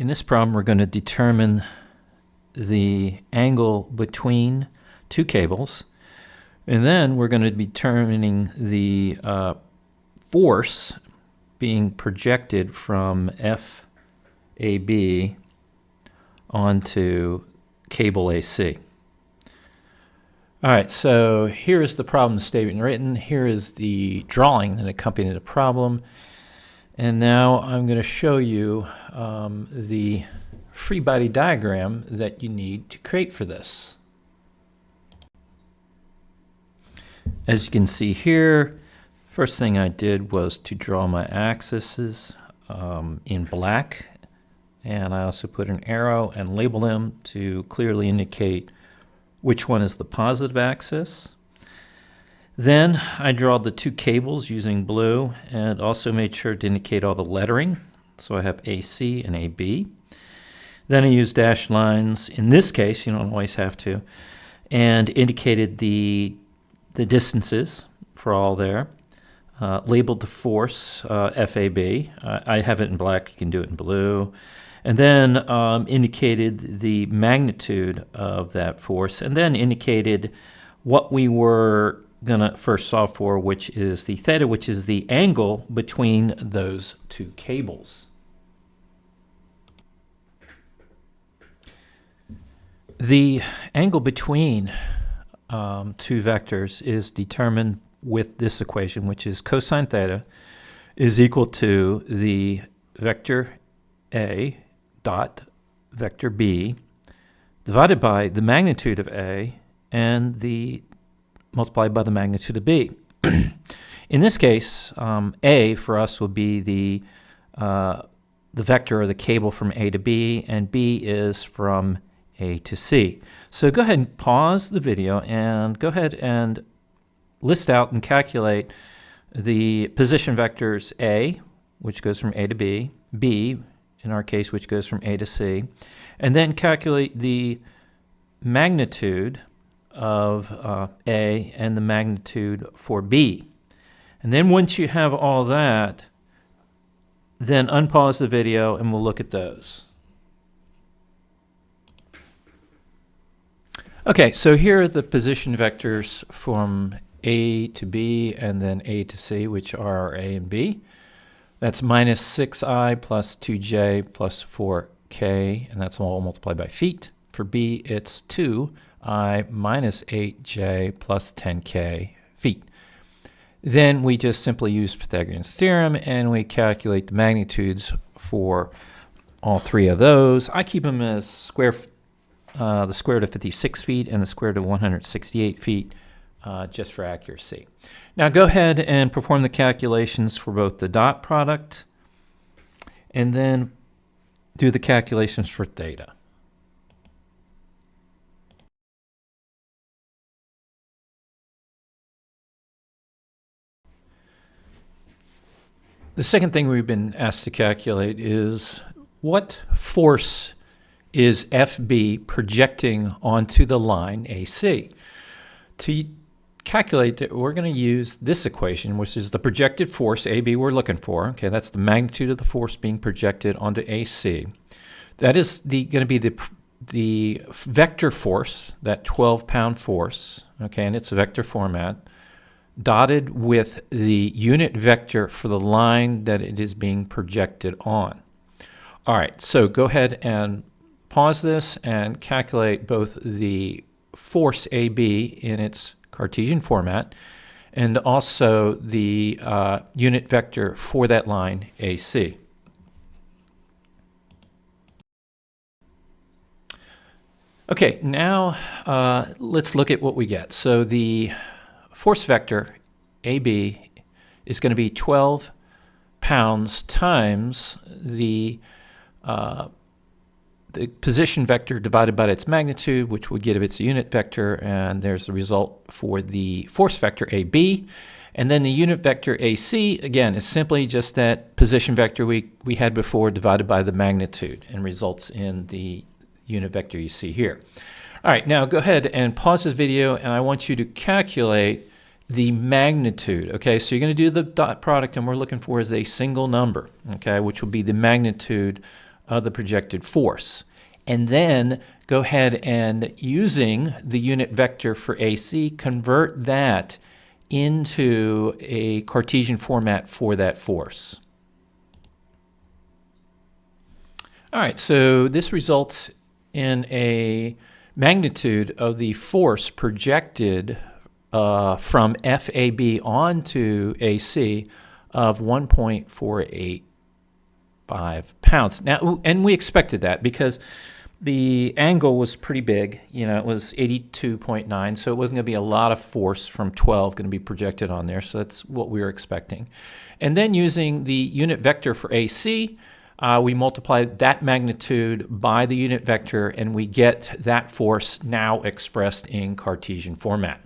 In this problem, we're going to determine the angle between two cables, and then we're going to be determining the force being projected from FAB onto cable AC. All right, so here is the problem statement written. Here is the drawing that accompanied the problem. And now I'm going to show you the free body diagram that you need to create for this. As you can see here, first thing I did was to draw my axes in black. And I also put an arrow and label them to clearly indicate which one is the positive axis. Then I draw the two cables using blue and also made sure to indicate all the lettering. So I have AC and AB. Then I used dashed lines. In this case, you don't always have to, and indicated the distances for all there. Labeled the force, FAB. I have it in black, you can do it in blue. And then indicated the magnitude of that force, and then indicated what we were going to first solve for, which is the theta, which is the angle between those two cables. The angle between two vectors is determined with this equation, which is cosine theta is equal to the vector A dot vector B divided by the magnitude of A and the multiplied by the magnitude of B. In this case, A for us will be the vector or the cable from A to B, and B is from A to C. So go ahead and pause the video and go ahead and list out and calculate the position vectors A, which goes from A to B, B, in our case, which goes from A to C, and then calculate the magnitude of A and the magnitude for B. And then once you have all that, then unpause the video and we'll look at those. Okay, so here are the position vectors from A to B and then A to C, which are A and B. That's minus 6i plus 2j plus 4k, and that's all multiplied by feet. For B, it's 2i minus 8j plus 10k feet. Then we just simply use Pythagorean's theorem, and we calculate the magnitudes for all three of those. I keep them as the square root of 56 feet and the square root of 168 feet. Just for accuracy. Now go ahead and perform the calculations for both the dot product and then do the calculations for theta. The second thing we've been asked to calculate is what force is FB projecting onto the line AC? To calculate that, we're going to use this equation, which is the projected force AB we're looking for. Okay, that's the magnitude of the force being projected onto AC. That is going to be the vector force, that 12-pound force. Okay, and it's vector format, dotted with the unit vector for the line that it is being projected on. All right, so go ahead and pause this and calculate both the force AB in its Cartesian format and also the unit vector for that line AC. Okay, now let's look at what we get. So the force vector AB is going to be 12 pounds times the position vector divided by its magnitude, which would give its unit vector, and there's the result for the force vector AB. And then the unit vector AC, again, is simply just that position vector we had before divided by the magnitude, and results in the unit vector you see here. All right, now go ahead and pause this video, and I want you to calculate the magnitude. Okay, so you're going to do the dot product, and we're looking for is a single number, okay, which will be the magnitude of the projected force. And then go ahead and, using the unit vector for AC, convert that into a Cartesian format for that force. All right, so this results in a magnitude of the force projected from FAB onto AC of 1.485 pounds. Now, and we expected that because the angle was pretty big. You know, it was 82.9, so it wasn't going to be a lot of force from 12 going to be projected on there. So that's what we were expecting. And then using the unit vector for AC, we multiply that magnitude by the unit vector, and we get that force now expressed in Cartesian format.